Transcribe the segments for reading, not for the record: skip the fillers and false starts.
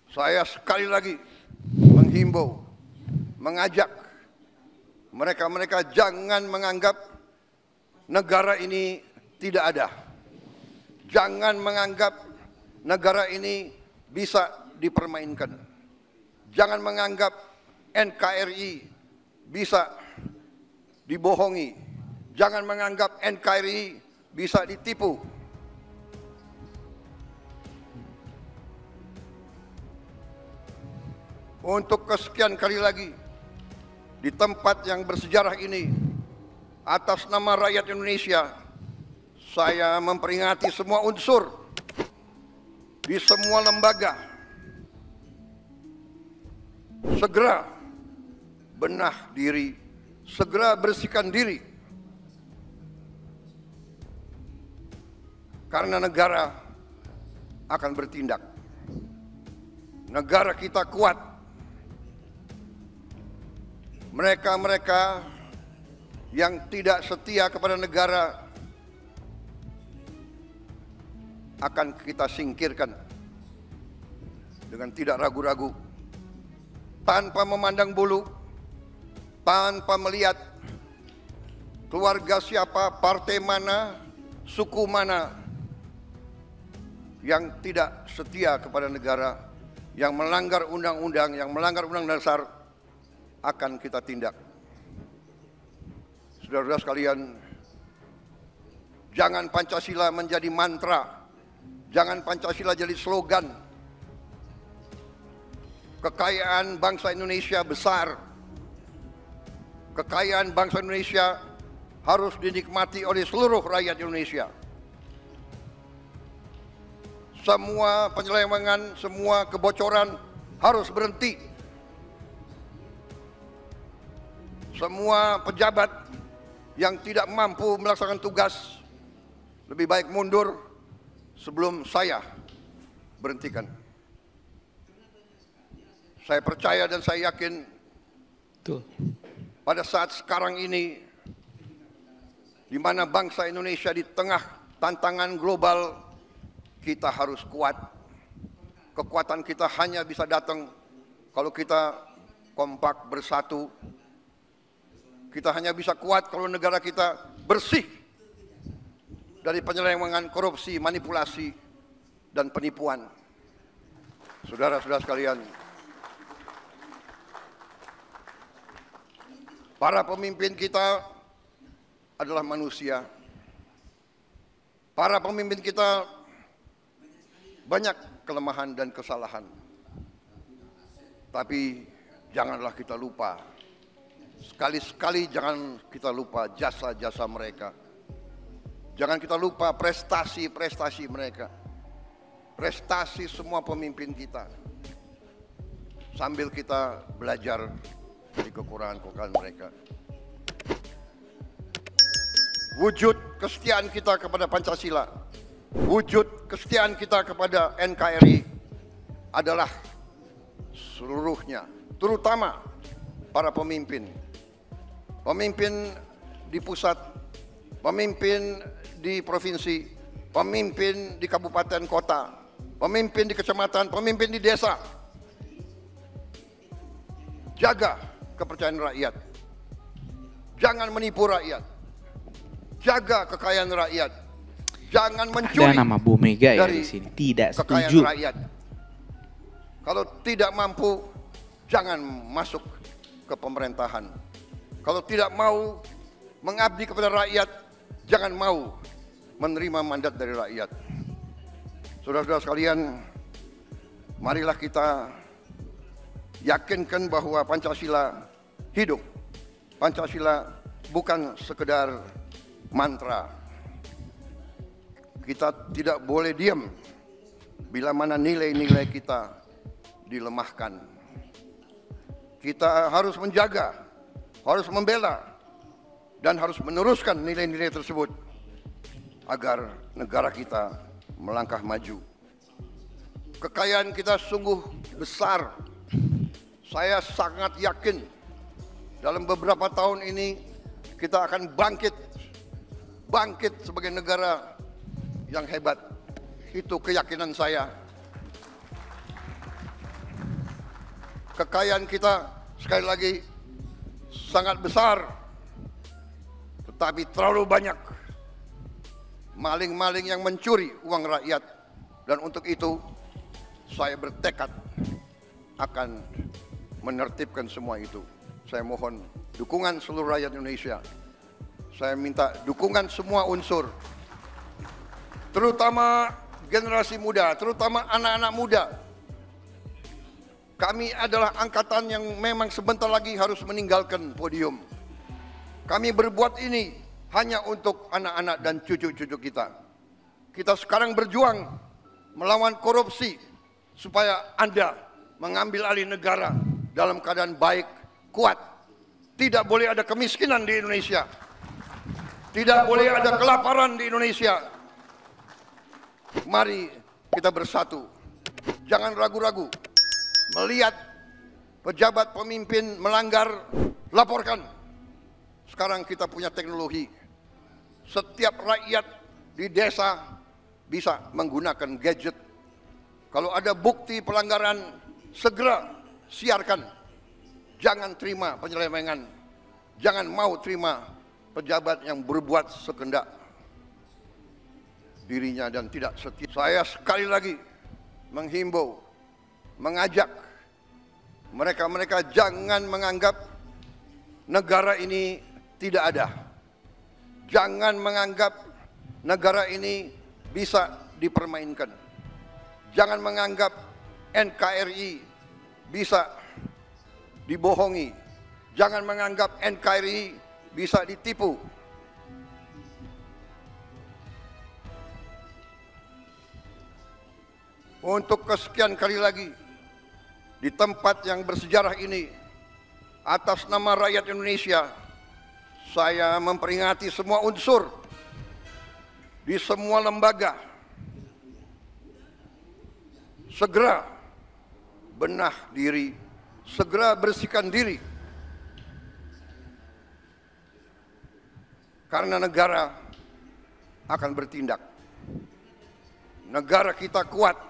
Saya sekali lagi menghimbau, mengajak mereka-mereka jangan menganggap negara ini tidak ada. Jangan menganggap negara ini bisa dipermainkan. Jangan menganggap NKRI bisa dibohongi. Jangan menganggap NKRI bisa ditipu. Untuk kesekian kali lagi, di tempat yang bersejarah ini, atas nama rakyat Indonesia, saya memperingati semua unsur di semua lembaga. Segera benah diri, segera bersihkan diri. Karena negara akan bertindak. Negara kita kuat. Mereka-mereka yang tidak setia kepada negara akan kita singkirkan dengan tidak ragu-ragu, tanpa memandang bulu, tanpa melihat keluarga siapa, partai mana, suku mana yang tidak setia kepada negara, yang melanggar undang-undang, yang melanggar undang dasar, akan kita tindak. Saudara-saudara sekalian, jangan Pancasila menjadi mantra, jangan Pancasila jadi slogan. Kekayaan bangsa Indonesia besar. Kekayaan bangsa Indonesia harus dinikmati oleh seluruh rakyat Indonesia. Semua penyelewengan, semua kebocoran harus berhenti. Semua pejabat yang tidak mampu melaksanakan tugas lebih baik mundur sebelum saya berhentikan. Saya percaya dan saya yakin pada saat sekarang ini, di mana bangsa Indonesia di tengah tantangan global, kita harus kuat. Kekuatan kita hanya bisa datang kalau kita kompak bersatu. Kita hanya bisa kuat kalau negara kita bersih dari penyelewengan, korupsi, manipulasi, dan penipuan. Saudara-saudara sekalian, para pemimpin kita adalah manusia. Para pemimpin kita banyak kelemahan dan kesalahan. Tapi janganlah kita lupa, sekali-sekali jangan kita lupa jasa-jasa mereka. Jangan kita lupa prestasi-prestasi mereka. Prestasi semua pemimpin kita. Sambil kita belajar dari kekurangan-kekurangan mereka. Wujud kesetiaan kita kepada Pancasila, wujud kesetiaan kita kepada NKRI adalah seluruhnya, terutama para pemimpin. Pemimpin di pusat, pemimpin di provinsi, pemimpin di kabupaten kota, pemimpin di kecamatan, pemimpin di desa. Jaga kepercayaan rakyat. Jangan menipu rakyat. Jaga kekayaan rakyat. Jangan mencuri. Ada nama Bu Mega ya di sini. Tidak setuju. Rakyat. Kalau tidak mampu, jangan masuk ke pemerintahan. Kalau tidak mau mengabdi kepada rakyat, jangan mau menerima mandat dari rakyat. Saudara-saudara sekalian, marilah kita yakinkan bahwa Pancasila hidup. Pancasila bukan sekedar mantra. Kita tidak boleh diam bila mana nilai-nilai kita dilemahkan. Kita harus menjaga, harus membela, dan harus meneruskan nilai-nilai tersebut agar negara kita melangkah maju. Kekayaan kita sungguh besar. Saya sangat yakin dalam beberapa tahun ini kita akan bangkit sebagai negara yang hebat. Itu keyakinan saya. kekayaan kita sekali lagi sangat besar, tetapi terlalu banyak maling-maling yang mencuri uang rakyat. Dan untuk itu saya bertekad akan menertibkan semua itu. Saya mohon dukungan seluruh rakyat Indonesia. Saya minta dukungan semua unsur, terutama generasi muda, terutama anak-anak muda. Kami adalah angkatan yang memang sebentar lagi harus meninggalkan podium. Kami berbuat ini hanya untuk anak-anak dan cucu-cucu kita. Kita sekarang berjuang melawan korupsi supaya Anda mengambil alih negara dalam keadaan baik, kuat. Tidak boleh ada kemiskinan di Indonesia. Tidak boleh ada kelaparan di Indonesia. Mari kita bersatu. Jangan ragu-ragu. Melihat pejabat pemimpin melanggar, laporkan. Sekarang kita punya teknologi. Setiap rakyat di desa bisa menggunakan gadget. Kalau ada bukti pelanggaran, segera siarkan. Jangan terima penyelewengan. Jangan mau terima pejabat yang berbuat sekehendak dirinya dan tidak setia. Saya sekali lagi menghimbau, mengajak mereka-mereka jangan menganggap negara ini tidak ada. Jangan menganggap negara ini bisa dipermainkan. Jangan menganggap NKRI bisa dibohongi. Jangan menganggap NKRI bisa ditipu. Untuk kesekian kali lagi, di tempat yang bersejarah ini, atas nama rakyat Indonesia, saya memperingati semua unsur di semua lembaga. Segera benah diri, segera bersihkan diri. Karena negara akan bertindak. Negara kita kuat.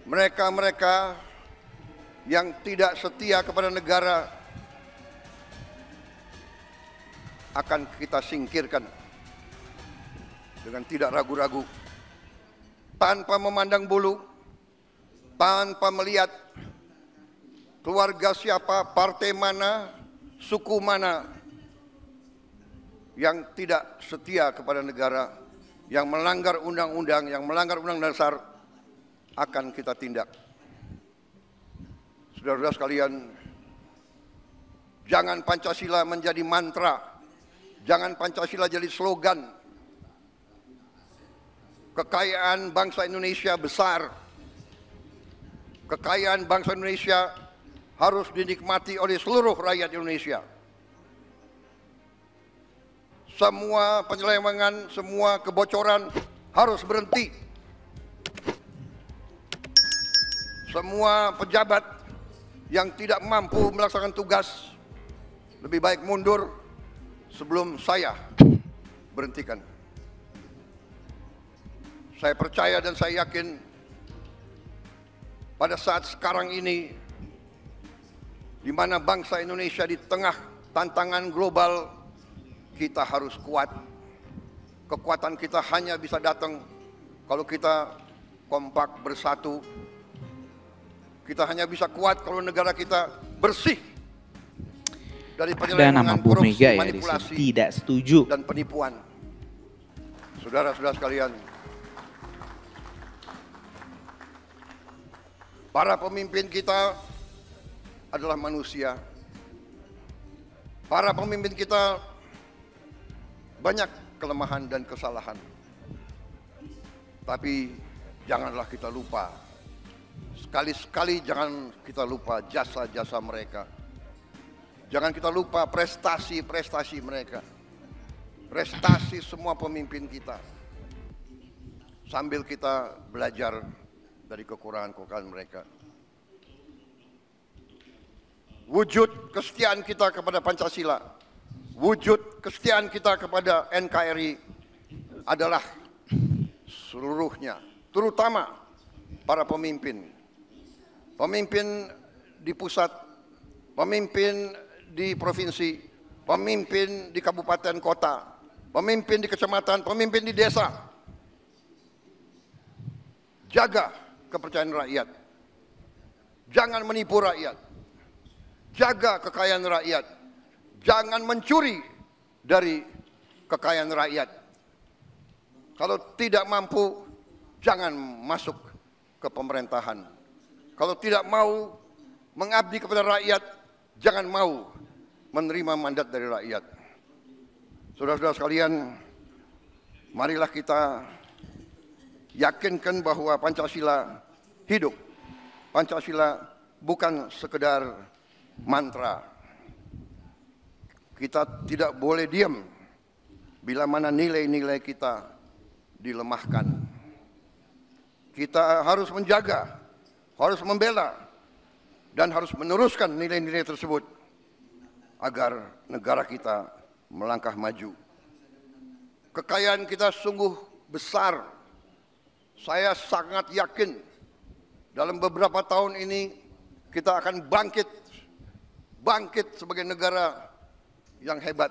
Mereka-mereka yang tidak setia kepada negara akan kita singkirkan dengan tidak ragu-ragu, tanpa memandang bulu, tanpa melihat keluarga siapa, partai mana, suku mana yang tidak setia kepada negara, yang melanggar undang-undang, yang melanggar undang dasar, akan kita tindak. Saudara-saudara sekalian, jangan Pancasila menjadi mantra, jangan Pancasila jadi slogan. Kekayaan bangsa Indonesia besar. Kekayaan bangsa Indonesia harus dinikmati oleh seluruh rakyat Indonesia. Semua penyelewengan, semua kebocoran harus berhenti. Semua pejabat yang tidak mampu melaksanakan tugas lebih baik mundur sebelum saya berhentikan. Saya percaya dan saya yakin pada saat sekarang ini, di mana bangsa Indonesia di tengah tantangan global, kita harus kuat. Kekuatan kita hanya bisa datang kalau kita kompak bersatu. Kita hanya bisa kuat kalau negara kita bersih dari penyelewengan, korupsi, manipulasi, tidak setuju, dan penipuan. Saudara-saudara sekalian, para pemimpin kita adalah manusia. Para pemimpin kita banyak kelemahan dan kesalahan. Tapi janganlah kita lupa, sekali-sekali jangan kita lupa jasa-jasa mereka. Jangan kita lupa prestasi-prestasi mereka. Prestasi semua pemimpin kita. Sambil kita belajar dari kekurangan-kekurangan mereka. Wujud kesetiaan kita kepada Pancasila, wujud kesetiaan kita kepada NKRI adalah seluruhnya, terutama para pemimpin, pemimpin di pusat, pemimpin di provinsi, pemimpin di kabupaten kota, pemimpin di kecamatan, pemimpin di desa. Jaga kepercayaan rakyat. Jangan menipu rakyat. Jaga kekayaan rakyat. Jangan mencuri dari kekayaan rakyat. Kalau tidak mampu, jangan masuk ke pemerintahan. Kalau tidak mau mengabdi kepada rakyat, jangan mau menerima mandat dari rakyat. Saudara-saudara sekalian, marilah kita yakinkan bahwa Pancasila hidup. Pancasila bukan sekedar mantra. Kita tidak boleh diam bila mana nilai-nilai kita dilemahkan. Kita harus menjaga, harus membela, dan harus meneruskan nilai-nilai tersebut agar negara kita melangkah maju. Kekayaan kita sungguh besar. Saya sangat yakin dalam beberapa tahun ini kita akan bangkit sebagai negara yang hebat.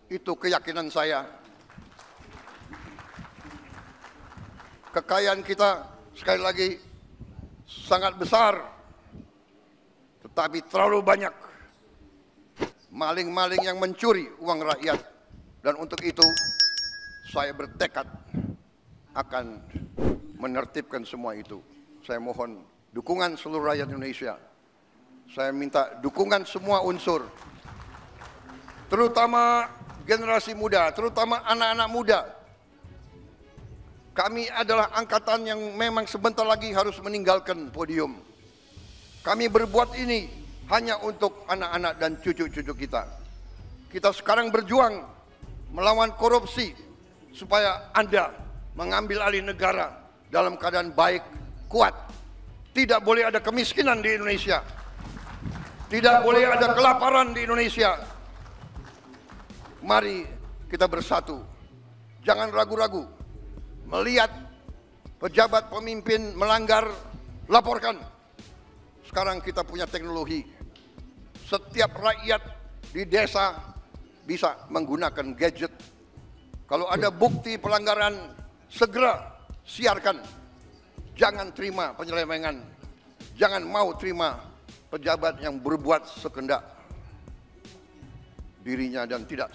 Itu keyakinan saya. Kekayaan kita sekali lagi sangat besar, tetapi terlalu banyak maling-maling yang mencuri uang rakyat. Dan untuk itu saya bertekad akan menertibkan semua itu. Saya mohon dukungan seluruh rakyat Indonesia. Saya minta dukungan semua unsur, terutama generasi muda, terutama anak-anak muda. Kami adalah angkatan yang memang sebentar lagi harus meninggalkan podium. Kami berbuat ini hanya untuk anak-anak dan cucu-cucu kita. Kita sekarang berjuang melawan korupsi supaya Anda mengambil alih negara dalam keadaan baik, kuat. Tidak boleh ada kemiskinan di Indonesia. Tidak boleh ada kelaparan di Indonesia. Mari kita bersatu. Jangan ragu-ragu. Melihat pejabat pemimpin melanggar, laporkan. Sekarang kita punya teknologi. Setiap rakyat di desa bisa menggunakan gadget. Kalau ada bukti pelanggaran, segera siarkan. Jangan terima penyelewengan. Jangan mau terima pejabat yang berbuat sekendak dirinya dan tidak